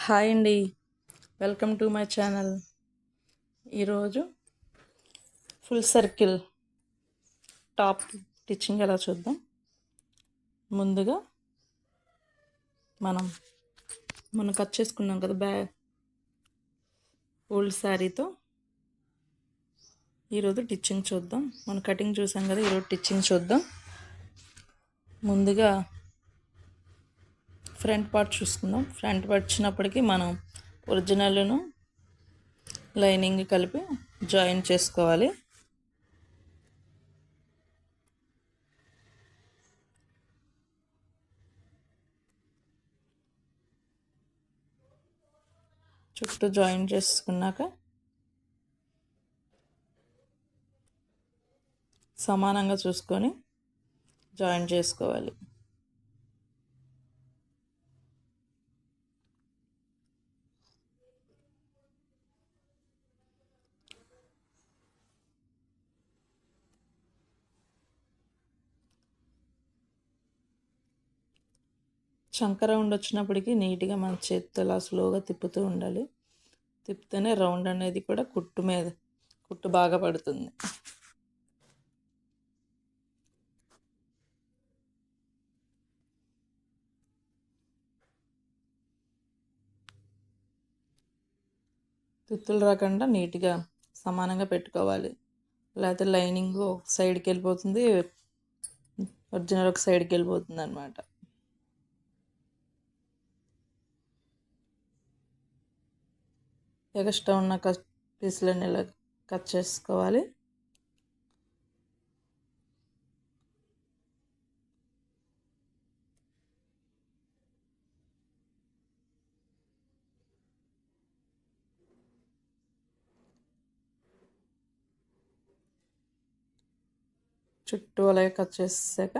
Hi అండి. Welcome to my channel. ఈరోజు full circle top stitching ఎలా చూద్దాం. ముందుగా మనం కట్ చేసుకున్నాం కదా ఓల్డ్ శారీతో ఈరోజు టిచ్చింగ్ చూద్దాం. మనం కటింగ్ చూసాం కదా, ఈరోజు టిచ్చింగ్ చూద్దాం. ముందుగా ఫ్రంట్ పార్ట్ చూసుకుందాం. ఫ్రంట్ పార్ట్ వచ్చినప్పటికీ మనం ఒరిజినల్ను లైనింగ్ కలిపి జాయిన్ చేసుకోవాలి. చుట్టూ జాయిన్ చేసుకున్నాక సమానంగా చూసుకొని జాయిన్ చేసుకోవాలి. చంక రౌండ్ వచ్చినప్పటికీ నీట్గా మన చేతితో ఇలా స్లోగా తిప్పుతూ ఉండాలి. తిప్పుతూనే రౌండ్ అనేది కూడా కుట్టు బాగా పడుతుంది. తిత్తులు రాకుండా నీట్గా సమానంగా పెట్టుకోవాలి. లేకపోతే లైనింగ్ ఒక సైడ్కి వెళ్ళిపోతుంది, ఒరిజినల్ ఒక సైడ్కి వెళ్ళిపోతుంది అన్నమాట. ఎక్స్ట్రా ఉన్న పీసులన్నీ ఇలా కట్ చేసుకోవాలి. చుట్టూ అలాగే కట్ చేసాక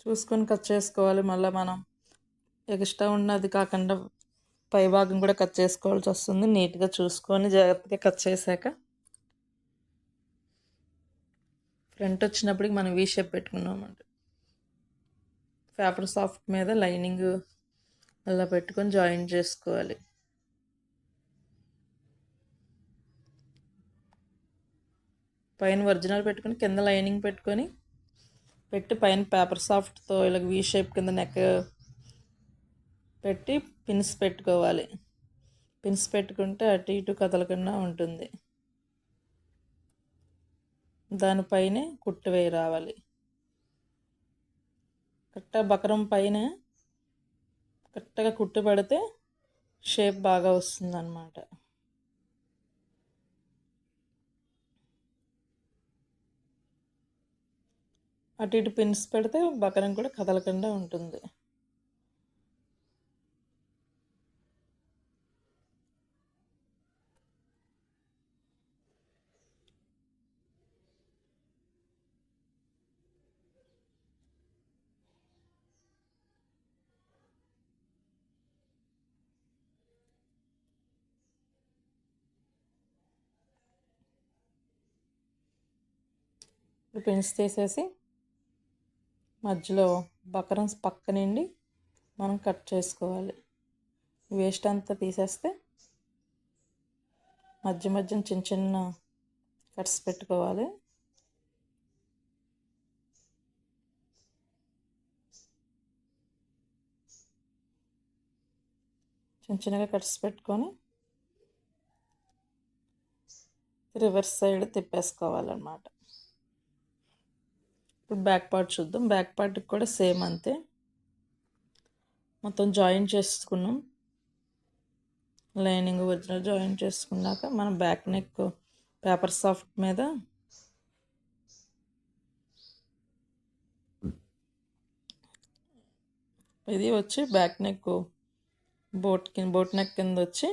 చూసుకొని కట్ చేసుకోవాలి. మళ్ళీ మనం ఎక్స్ట్రా ఉన్నది కాకుండా పై భాగం కూడా కట్ చేసుకోవాల్సి వస్తుంది. నీట్గా చూసుకొని జాగ్రత్తగా కట్ చేశాక ఫ్రంట్ వచ్చినప్పటికి మనం వీ షేప్ పెట్టుకున్నామంట. పేపర్ సాఫ్ట్ మీద లైనింగ్ అలా పెట్టుకొని జాయిన్ చేసుకోవాలి. పైన ఒరిజినల్ పెట్టుకొని కింద లైనింగ్ పెట్టి పైన పేపర్ సాఫ్ట్తో ఇలా వీ షేప్ కింద నెక్ పెట్టి పిన్స్ పెట్టుకోవాలి. పిన్స్ పెట్టుకుంటే అటు ఇటు కదలకుండా ఉంటుంది. దానిపైనే కుట్టు వేయి రావాలి. కరెక్ట్గా బకరం పైన కరెక్ట్గా కుట్టు పడితే షేప్ బాగా వస్తుంది అన్నమాట. అటు ఇటు పిన్స్ పెడితే బకరం కూడా కదలకుండా ఉంటుంది. పిన్స్ తీసేసి మధ్యలో బకరం పక్క నుండి మనం కట్ చేసుకోవాలి. వేస్ట్ అంతా తీసేస్తే మధ్య చిన్న చిన్న కట్స్ పెట్టుకోవాలి. చిన్న చిన్నగా కట్స్ పెట్టుకొని రివర్స్ సైడ్ తిప్పేసుకోవాలన్నమాట. ఇప్పుడు బ్యాక్ పార్ట్ చూద్దాం. బ్యాక్ పార్ట్కి కూడా సేమ్ అంతే. మొత్తం జాయిన్ చేసుకున్నాం. లైనింగ్ ఒరిజినల్ జాయిన్ చేసుకున్నాక మనం బ్యాక్ నెక్ పేపర్ సాఫ్ట్ మీద ఇది వచ్చి బ్యాక్ నెక్ బోట్ నెక్ కింద వచ్చి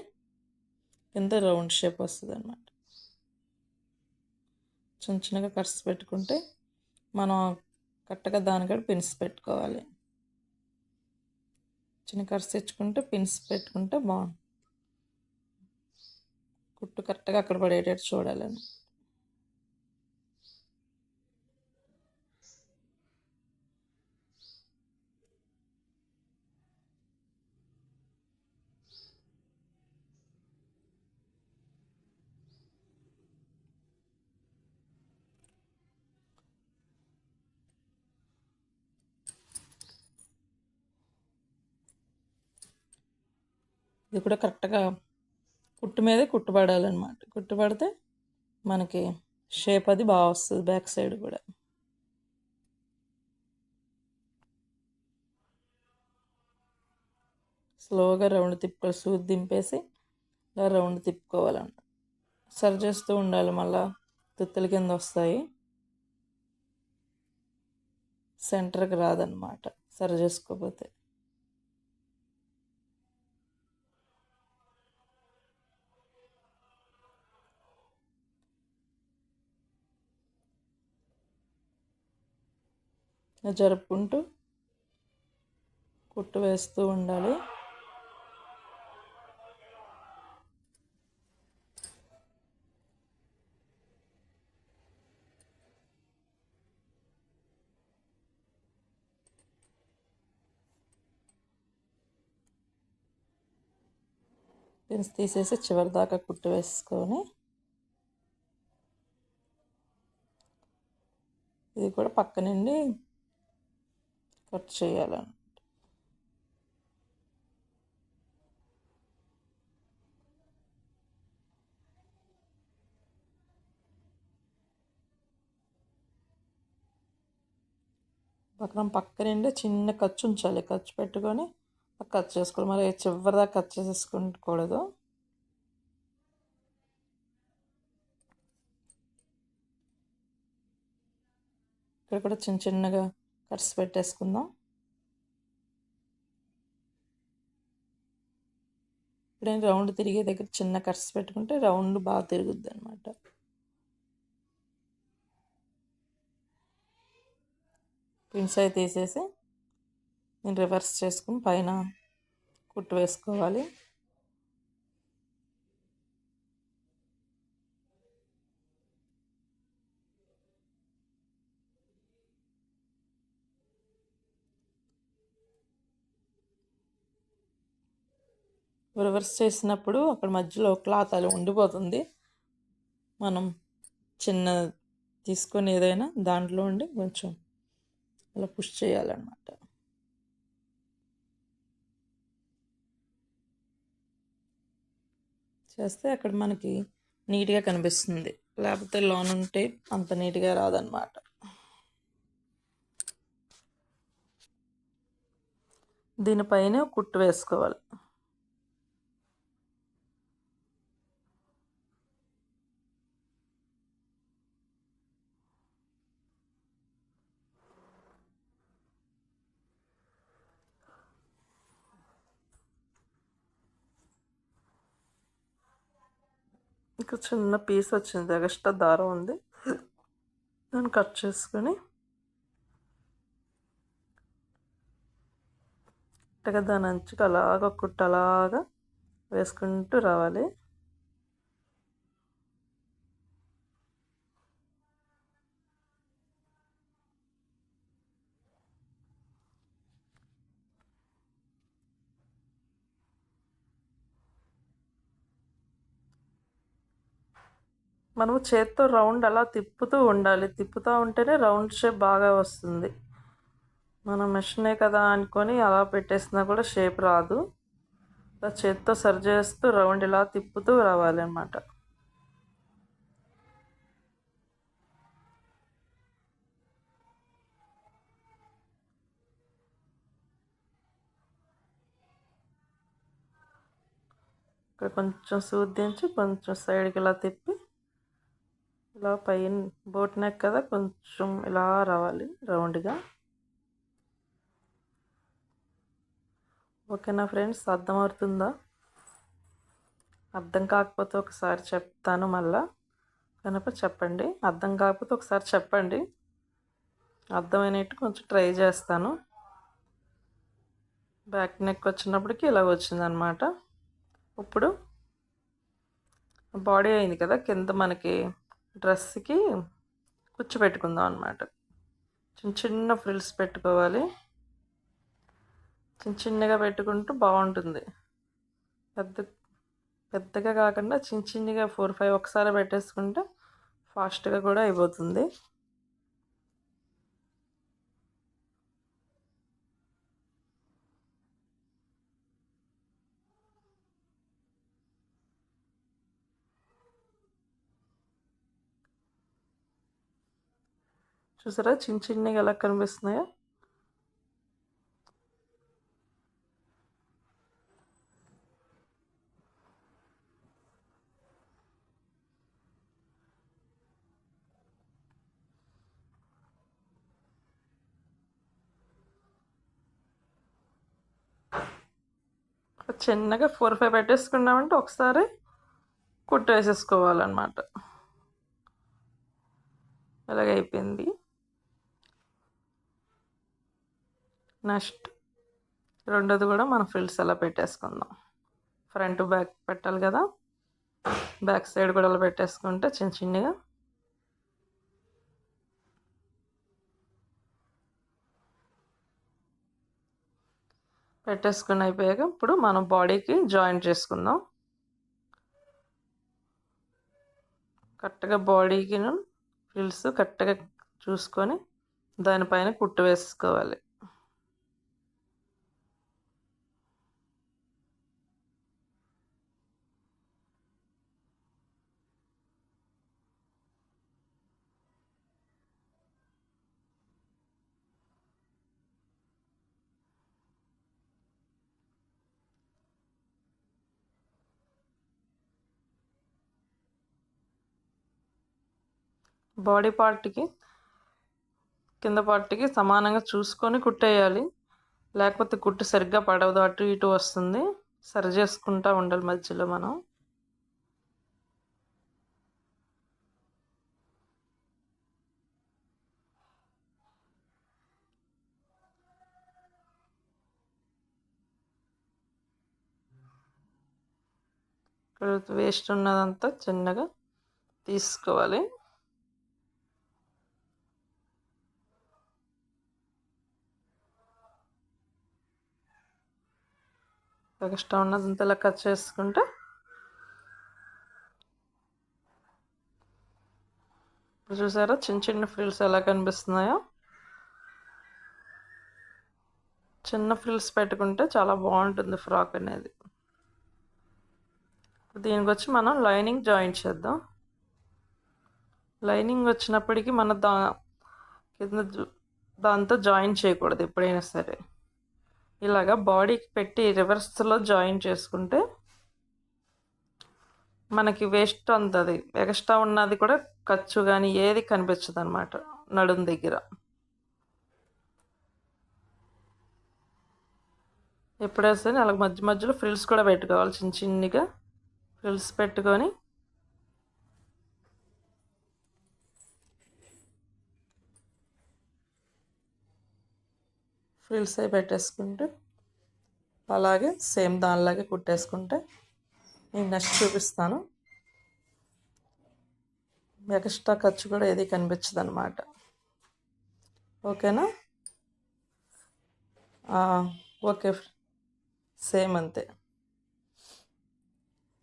కింద రౌండ్ షేప్ వస్తుంది అన్నమాట. చిన్న చిన్నగా కట్స్ పెట్టుకుంటే మనం కరెక్ట్గా దానికాడ పిన్స్ పెట్టుకోవాలి. చిన్న కట్స్ తెచ్చుకుంటే పిన్స్ పెట్టుకుంటే బాగుంది. కుట్టు కరెక్ట్గా అక్కడ పడేటట్టు చూడాలని. ఇది కూడా కరెక్ట్గా కుట్టు మీదే కుట్టుపడాలన్నమాట. కుట్టుపడితే మనకి షేప్ అది బాగా వస్తుంది బ్యాక్ సైడ్ కూడా. స్లోగా రౌండ్ తిప్పుకోవాలి, సూది దింపేసి ఇలా రౌండ్ తిప్పుకోవాలన్నమాట. సరి చేస్తూ ఉండాలి, మళ్ళీ తుత్తుల కింద వస్తాయి, సెంటర్కి రాదన్నమాట సరి చేసుకోకపోతే. జరుపుకుంటూ కుట్టు వేస్తూ ఉండాలి. పిన్స్ తీసేసి చివరి దాకా కుట్టు వేసుకొని ఇది కూడా పక్క నుండి కట్ చేయాలని. పక్క నుండి చిన్న ఖర్చు ఉంచాలి, ఖర్చు పెట్టుకొని కట్ చేసుకోవాలి. మరి చివరి దాకా కట్ చేసేసుకోకూడదు. ఇక్కడ కూడా చిన్న చిన్నగా కట్స్ పెట్టేసుకుందాం. ఇప్పుడు రౌండ్ తిరిగే దగ్గర చిన్న కట్స్ పెట్టుకుంటే రౌండ్ బాగా తిరుగుద్ది అనమాట. పిన్స్ అయి తీసేసి నేను రివర్స్ చేసుకుని పైన కుట్టు వేసుకోవాలి. రివర్స్ చేసినప్పుడు అక్కడ మధ్యలో క్లాత్ అలా ఉండిపోతుంది. మనం చిన్న తీసుకొని ఏదైనా దాంట్లో ఉండి కొంచెం అలా పుష్ చేయాలన్నమాట. చేస్తే అక్కడ మనకి నీట్గా కనిపిస్తుంది, లేకపోతే లోన్ ఉంటే అంత నీట్గా రాదన్నమాట. దీనిపైన కుట్టు వేసుకోవాలి. ఇంకా చిన్న పీస్ వచ్చింది, ఎక్స్ట్రా దారం ఉంది, దాన్ని కట్ చేసుకొని దాని అంచుకు అలాగా కుట్టు అలాగా వేసుకుంటూ రావాలి. మనము చేత్తో రౌండ్ అలా తిప్పుతూ ఉండాలి, తిప్పుతూ ఉంటేనే రౌండ్ షేప్ బాగా వస్తుంది. మనం మెషినే కదా అనుకొని అలా పెట్టేసినా కూడా షేప్ రాదు. చేత్తో సరి చేస్తూ రౌండ్ ఇలా తిప్పుతూ రావాలి అన్నమాట. ఇక్కడ కొంచెం సూదించి కొంచెం సైడ్కి ఇలా తిప్పి ఇలా పైన బోట్ నెక్ కదా కొంచెం ఇలా రావాలి రౌండ్గా. ఓకేనా ఫ్రెండ్స్, అర్థమవుతుందా? అర్థం కాకపోతే ఒకసారి చెప్తాను మళ్ళా, కనుక చెప్పండి. అర్థం కాకపోతే ఒకసారి చెప్పండి, అర్థమైనట్టు కొంచెం ట్రై చేస్తాను. బ్యాక్ నెక్ వచ్చినప్పటికి ఇలా వచ్చిందనమాట. ఇప్పుడు బాడీ అయింది కదా, కింద మనకి డ్రెస్కి కుచ్చు పెట్టుకుందాం అనమాట. చిన్న చిన్న ఫ్రిల్స్ పెట్టుకోవాలి, చిన్న చిన్నగా పెట్టుకుంటూ బాగుంటుంది. పెద్దగా కాకుండా చిన్న చిన్నగా 4-5 ఒకసారి పెట్టేసుకుంటే ఫాస్ట్గా కూడా అయిపోతుంది. చూసారా చిన్న చిన్నగా ఎలా కనిపిస్తున్నాయో. చిన్నగా 4-5 పెట్టేసుకున్నామంటే ఒకసారి కుట్టు వేసేసుకోవాలన్నమాట. ఇలాగైపోయింది. నెక్స్ట్ రెండోది కూడా మనం ఫ్రిల్స్ అలా పెట్టేసుకుందాం. ఫ్రంట్ బ్యాక్ పెట్టాలి కదా, బ్యాక్ సైడ్ కూడా అలా పెట్టేసుకుంటే చిన్న చిన్నగా పెట్టేసుకుని అయిపోయాక ఇప్పుడు మనం బాడీకి జాయింట్ చేసుకుందాం. కరెక్ట్గా బాడీకి ఫ్రిల్స్ కరెక్ట్గా చూసుకొని దానిపైన కుట్టు వేసుకోవాలి. బాడీ పార్ట్కి కింద పార్ట్కి సమానంగా చూసుకొని కుట్టేయాలి, లేకపోతే కుట్టు సరిగ్గా పడవదు, అటు ఇటు వస్తుంది. సరి చేసుకుంటూ ఉండాలి మధ్యలో మనం. వేస్ట్ ఉన్నదంతా చిన్నగా తీసుకోవాలి. ఎక్స్ట్రా ఉన్నదంతా ఇలా కట్ చేసుకుంటే చూసారా చిన్న చిన్న ఫ్రిల్స్ ఎలా కనిపిస్తున్నాయో. చిన్న ఫ్రిల్స్ పెట్టుకుంటే చాలా బాగుంటుంది ఫ్రాక్ అనేది. దీనికి వచ్చి మనం లైనింగ్ జాయింట్ చేద్దాం. లైనింగ్ వచ్చినప్పటికీ మన కింద దాంతో జాయిన్ చేయకూడదు ఎప్పుడైనా సరే. ఇలాగా బాడీకి పెట్టి రివర్స్లో జాయిన్ చేసుకుంటే మనకి వేస్ట్ అంతది ఎక్స్ట్రా ఉన్నది కూడా ఖర్చు కానీ ఏది కనిపించదు అన్నమాట నడుం దగ్గర. ఎప్పుడైనా సరే అలా మధ్య మధ్యలో ఫ్రిల్స్ కూడా పెట్టుకోవాలి. చిన్న చిన్నగా ఫ్రిల్స్ పెట్టుకొని ఫ్రిల్స్ అవి పెట్టేసుకుంటూ అలాగే సేమ్ దానిలాగే కుట్టేసుకుంటే నేను నెక్స్ట్ చూపిస్తాను. ఎక్స్ట్రా ఖర్చు కూడా ఏది కనిపించదు అన్నమాట. ఓకేనా? ఓకే, సేమ్ అంతే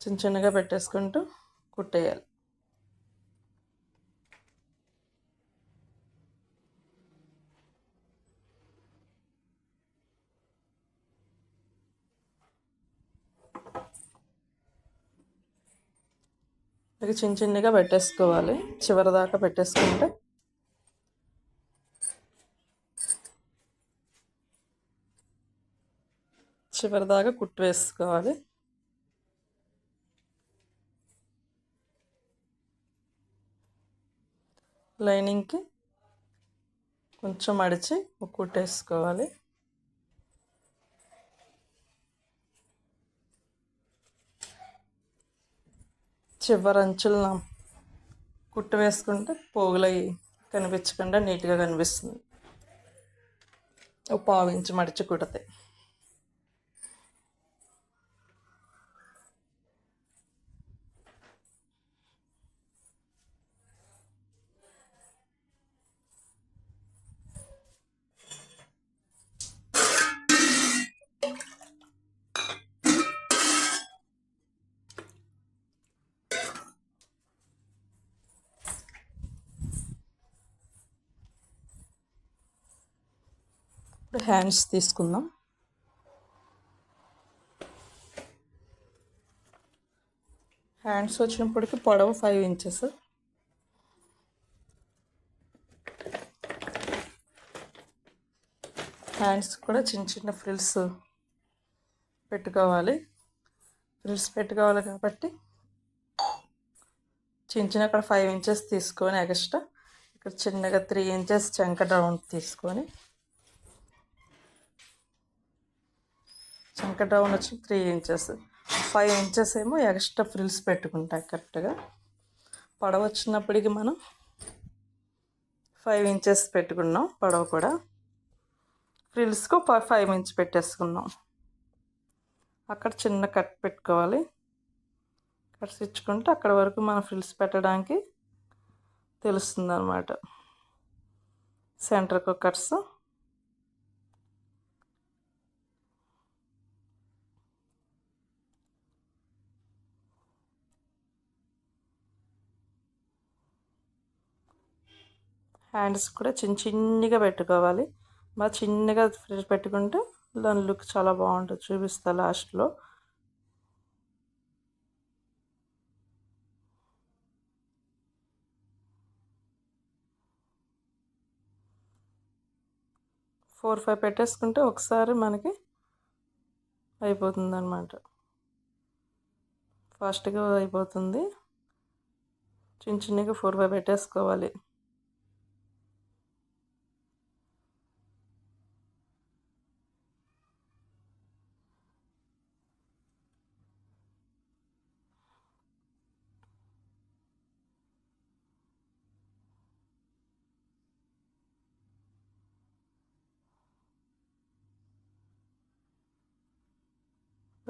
చిన్న చిన్నగా పెట్టేసుకుంటూ కుట్టేయాలి. ఇక చిన్న చిన్నగా పెట్టేసుకోవాలి. చివరి దాకా పెట్టేసుకుంటే చివరి దాకా కుట్టు వేసుకోవాలి. లైనింగ్కి కొంచెం మడిచి కుట్టేసుకోవాలి. చివరి అంచులను కుట్టు వేసుకుంటే పోగులై కనిపించకుండా నీట్గా కనిపిస్తుంది. ఒక పావు ఇంచు మడిచి కుడితే ఇప్పుడు హ్యాండ్స్ తీసుకుందాం. హ్యాండ్స్ వచ్చినప్పటికి పొడవు 5 ఇంచెస్. హ్యాండ్స్ కూడా చిన్న చిన్న ఫ్రిల్స్ పెట్టుకోవాలి. ఫ్రిల్స్ పెట్టుకోవాలి కాబట్టి చిన్న అక్కడ 5 ఇంచెస్ తీసుకొని ఎక్స్ట్రా ఇక్కడ చిన్నగా 3 ఇంచెస్ చంక రౌండ్ తీసుకొని చంక రౌండ్ వచ్చి 3 ఇంచెస్ 5 ఇంచెస్ ఏమో ఎక్స్ట్రా ఫ్రిల్స్ పెట్టుకుంటాం. కరెక్ట్గా పొడవు వచ్చినప్పటికి మనం 5 ఇంచెస్ పెట్టుకున్నాం. పొడవు కూడా ఫ్రిల్స్కు 5 ఇంచ్ పెట్టేసుకున్నాం. అక్కడ చిన్న కట్ పెట్టుకోవాలి. కట్స్ ఇచ్చుకుంటే అక్కడ వరకు మనం ఫ్రిల్స్ పెట్టడానికి తెలుస్తుంది అన్నమాట. సెంటర్కు కట్స్ హ్యాండ్స్ కూడా చిన్నగా పెట్టుకోవాలి. బాగా చిన్నగా ఫ్రిల్స్ పెట్టుకుంటే దాని లుక్ చాలా బాగుంటుంది. చూపిస్తా లాస్ట్లో. ఫోర్ 5 పెట్టేసుకుంటే ఒకసారి మనకి అయిపోతుంది అన్నమాట. ఫాస్ట్గా అయిపోతుంది. చిన్నగా 4 5 పెట్టేసుకోవాలి.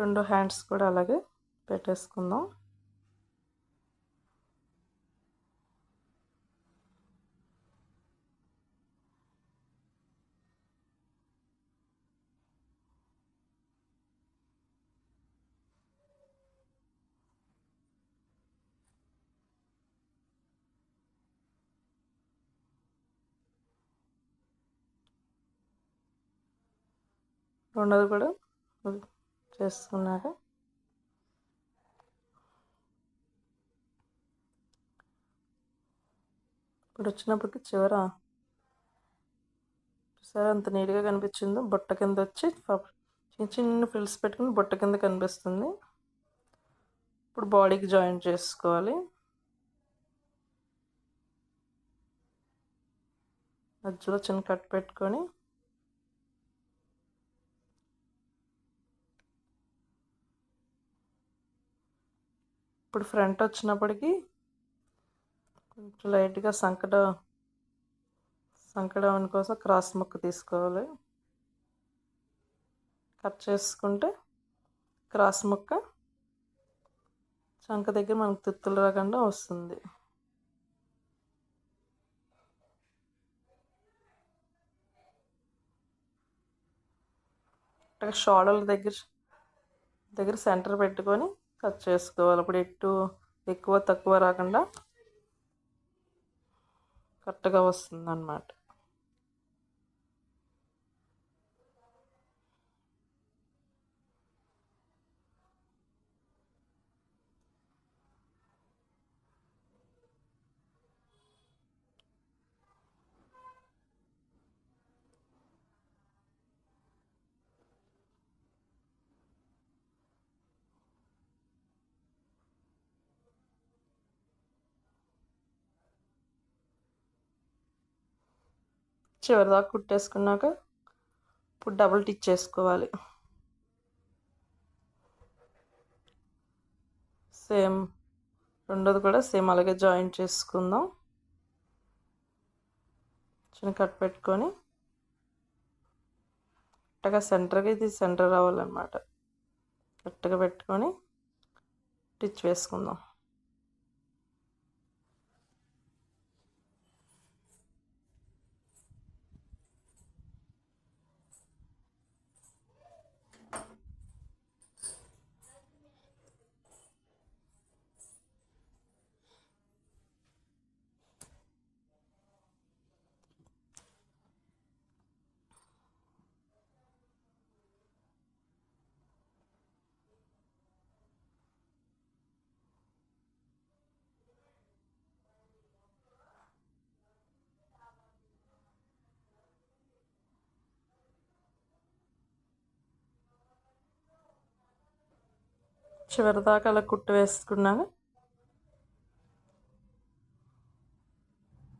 రెండు హ్యాండ్స్ కూడా అలాగే పెట్టేసుకుందాం. రెండోది కూడా చేసుకున్నాక ఇప్పుడు వచ్చినప్పటికి చివర సరే అంత నీట్గా కనిపించిందో బొట్ట కింద వచ్చి చిన్న ఫ్రిల్స్ పెట్టుకుని బొట్ట కింద కనిపిస్తుంది. ఇప్పుడు బాడీకి జాయిన్ చేసుకోవాలి. మధ్యలో చిన్న కట్ పెట్టుకొని ఇప్పుడు ఫ్రంట్ వచ్చినప్పటికీ కొంచెం లైట్గా సంకడౌన్ కోసం క్రాస్ ముక్క తీసుకోవాలి. కట్ చేసుకుంటే క్రాస్ ముక్క చంక దగ్గర మనకు తిత్తులు రాకుండా వస్తుంది. షోల్డర్ దగ్గర సెంటర్ పెట్టుకొని కట్ చేసుకోవాలి. అప్పుడు ఎక్కువ తక్కువ రాకుండా కరెక్ట్గా వస్తుంది అన్నమాట. చివరి దాకా కుట్టేసుకున్నాక ఇప్పుడు డబుల్ టిచ్ చేసుకోవాలి. సేమ్ రెండోది కూడా సేమ్ అలాగే జాయిన్ చేసుకుందాం. చిన్న కట్ పెట్టుకొని కరెక్ట్గా సెంటర్గా ఇది సెంటర్ రావాలన్నమాట. కరెక్ట్గా పెట్టుకొని టిచ్ వేసుకుందాం. చివరి దాకా అలా కుట్టు వేసుకున్నాను.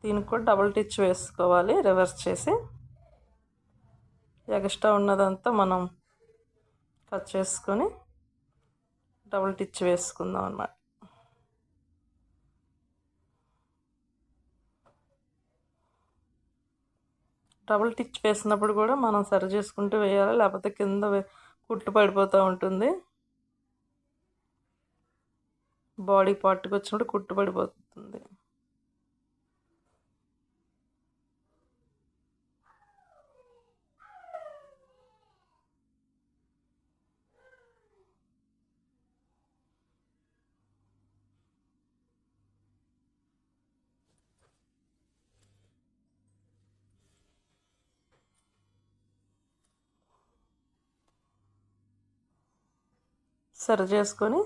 దీనికి కూడా డబుల్ టిచ్ వేసుకోవాలి. రివర్స్ చేసి ఎక్స్ట్రా ఉన్నదంతా మనం కట్ చేసుకొని డబుల్ టిచ్ వేసుకుందాం అన్నమాట. డబుల్ టిచ్ వేసినప్పుడు కూడా మనం సరి చేసుకుంటూ వేయాలి, లేకపోతే కింద కుట్టు పడిపోతూ ఉంటుంది. బాడీ పార్ట్కి వచ్చినప్పుడు కుట్టు పడిపోతుంది. సరి చేసుకొని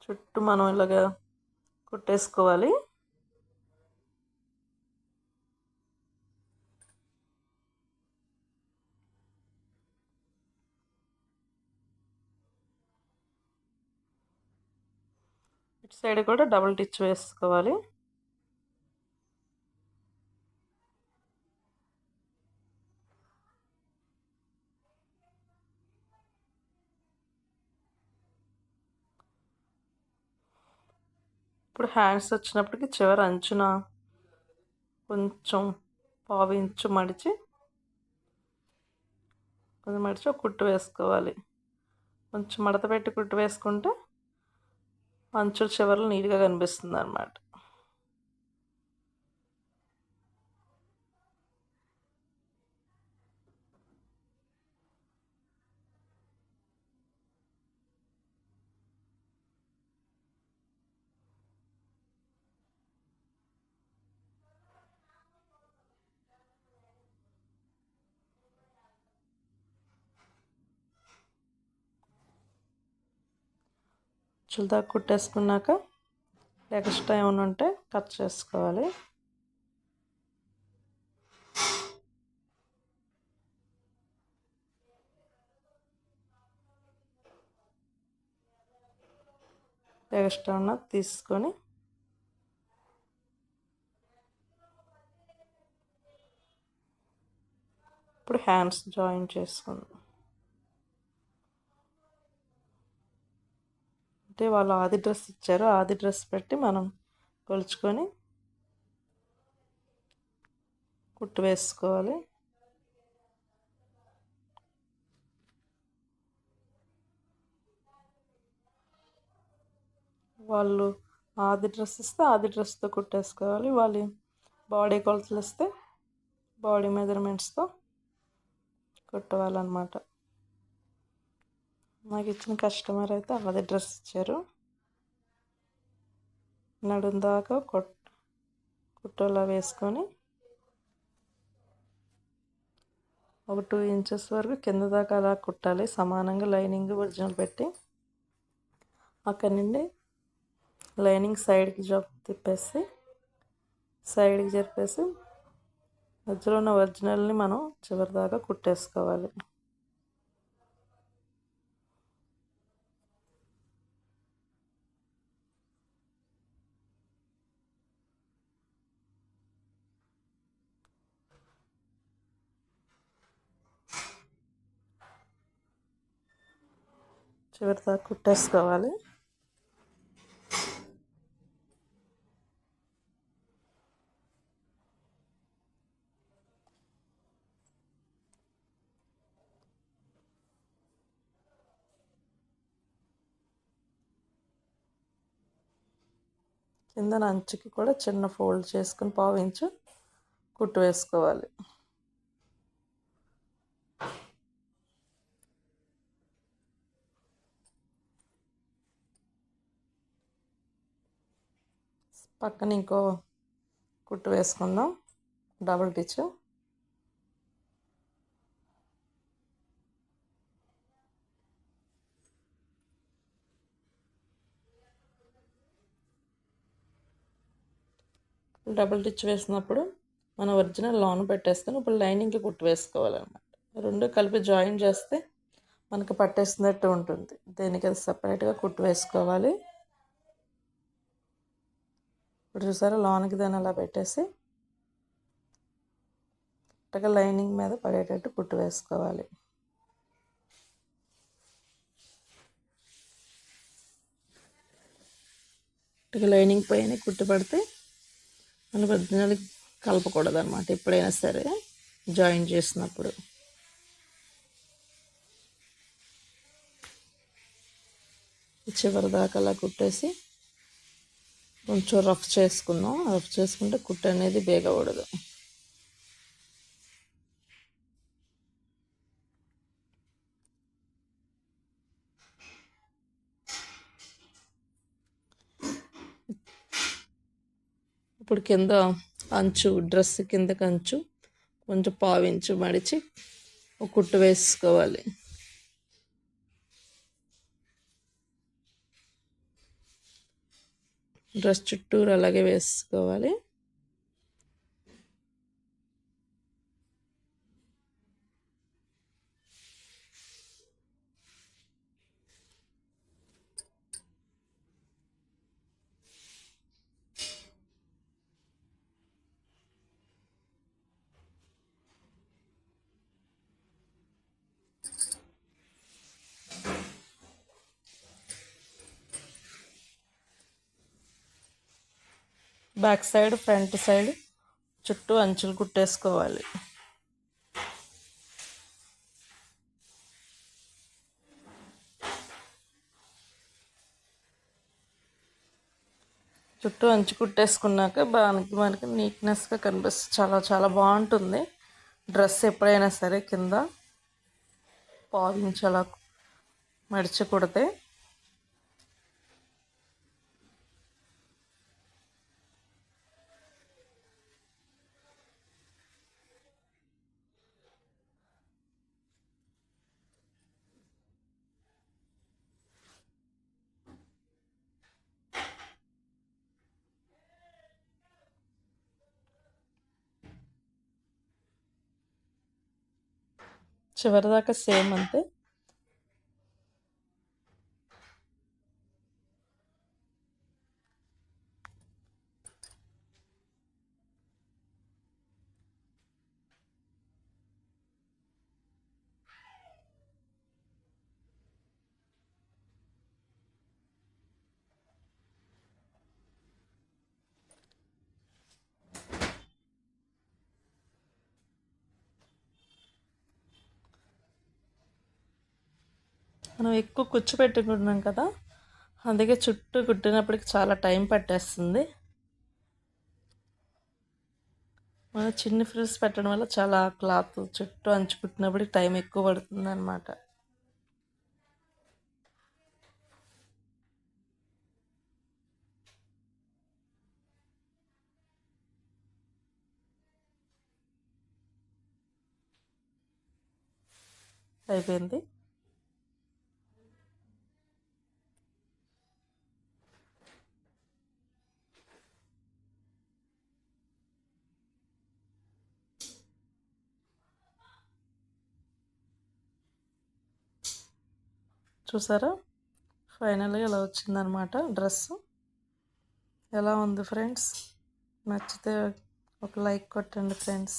చుట్టూ మనం ఇలాగా కుట్టేసుకోవాలి. ఇటు సైడ్ కూడా డబుల్ టిచ్ వేసుకోవాలి. ఇప్పుడు హ్యాండ్స్ వచ్చినప్పటికి చివరి అంచున కొంచెం పావు ఇంచు మడిచి ఒక కుట్టు వేసుకోవాలి. కొంచెం మడత పెట్టి కుట్టు వేసుకుంటే అంచుల చివరలు నీట్గా కనిపిస్తుంది అన్నమాట. చుల్దా కుట్టేసుకున్నాక ఎక్స్ట్రా ఏమైనా ఉంటే కట్ చేసుకోవాలి. ఎక్స్ట్రా ఉన్న తీసుకొని ఇప్పుడు హ్యాండ్స్ జాయిన్ చేసుకుందాం. అంటే వాళ్ళు ఆది డ్రెస్ ఇచ్చారు, ఆది డ్రెస్ పెట్టి మనం కొలుచుకొని కుట్టు వేసుకోవాలి. వాళ్ళు ఆది డ్రెస్ ఇస్తే ఆది డ్రెస్తో కుట్టేసుకోవాలి. వాళ్ళు బాడీ కొలతలు ఇస్తే బాడీ మెజర్మెంట్స్తో కుట్టవాలన్నమాట. నాకు ఇచ్చిన కస్టమర్ అయితే ఆది డ్రెస్ ఇచ్చారు. నడుం దాకా కుట్టలా వేసుకొని ఒక 2 ఇంచెస్ వరకు కింద దాకా అలా కుట్టాలి. సమానంగా లైనింగ్ ఒరిజినల్ పెట్టి అక్కడి నుండి లైనింగ్ సైడ్కి తిప్పేసి సైడ్కి జరిపేసి మధ్యలో ఉన్న ఒరిజినల్ని మనం చివరి దాకా కుట్టేసుకోవాలి. చివరి దాకా కుట్టేసుకోవాలి. కింద అంచుకి కూడా చిన్న ఫోల్డ్ చేసుకుని పావు ఇంచు కుట్టు వేసుకోవాలి. పక్కన ఇంకో కుట్టు వేసుకుందాం, డబుల్ టిచ్. డబుల్ టిచ్ వేసినప్పుడు మనం ఒరిజినల్ లోన్ పెట్టేసుకొని ఇప్పుడు లైనింగ్కి కుట్టు వేసుకోవాలన్నమాట. రెండు కలిపి జాయిన్ చేస్తే మనకు పట్టేసినట్టు ఉంటుంది. దీనికి అది సపరేట్గా కుట్టు వేసుకోవాలి. ఇప్పుడు చూసారా, లోనికి దాన్ని అలా పెట్టేసి కరెక్ట్గా లైనింగ్ మీద పడేటట్టు కుట్టు వేసుకోవాలి. కరెక్ట్గా లైనింగ్ పైన కుట్టు పడితే మన ఒరిజినల్ కలపకూడదు అనమాట. ఎప్పుడైనా సరే జాయిన్ చేసినప్పుడు చివరి దాకా అలా కుట్టేసి కొంచెం రఫ్ చేసుకుందాం. రఫ్ చేసుకుంటే కుట్టు అనేది బేగకూడదు. ఇప్పుడు కింద అంచు, డ్రెస్ కిందకి అంచు కొంచెం పావించు మడిచి ఒక కుట్టు వేసుకోవాలి. డ్రెస్ చుట్టూరు అలాగే వేసుకోవాలి. బ్యాక్ సైడ్, ఫ్రంట్ సైడ్ చుట్టూ అంచులు కుట్టేసుకోవాలి. చుట్టూ అంచు కుట్టేసుకున్నాక మనకి నీట్నెస్గా కనిపిస్తుంది. చాలా చాలా బాగుంటుంది డ్రెస్. ఎప్పుడైనా సరే కింద పావించి అలా మడిచి కుడితే చివరిదాకా సేమ్ అంతే. మనం ఎక్కువ కుచ్చు పెట్టుకుంటున్నాం కదా, అందుకే చుట్టూ కుట్టినప్పటికి చాలా టైం పట్టేస్తుంది. మనం చిన్న ఫ్రిల్స్ పెట్టడం వల్ల చాలా క్లాత్ చుట్టూ అంచు కుట్టినప్పటికి టైం ఎక్కువ పడుతుంది అన్నమాట. అయిపోయింది. చూసారా, ఫైనల్గా ఇలా వచ్చిందనమాట డ్రెస్. ఎలా ఉంది ఫ్రెండ్స్? నచ్చితే ఒక లైక్ కొట్టండి ఫ్రెండ్స్,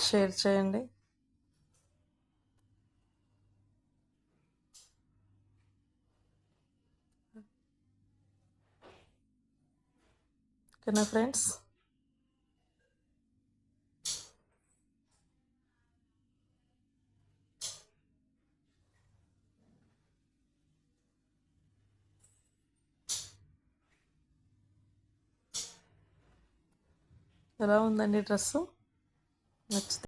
షేర్ చేయండి. ఓకేనా ఫ్రెండ్స్? ఎలా ఉందండి డ్రెస్సు? నచ్చితే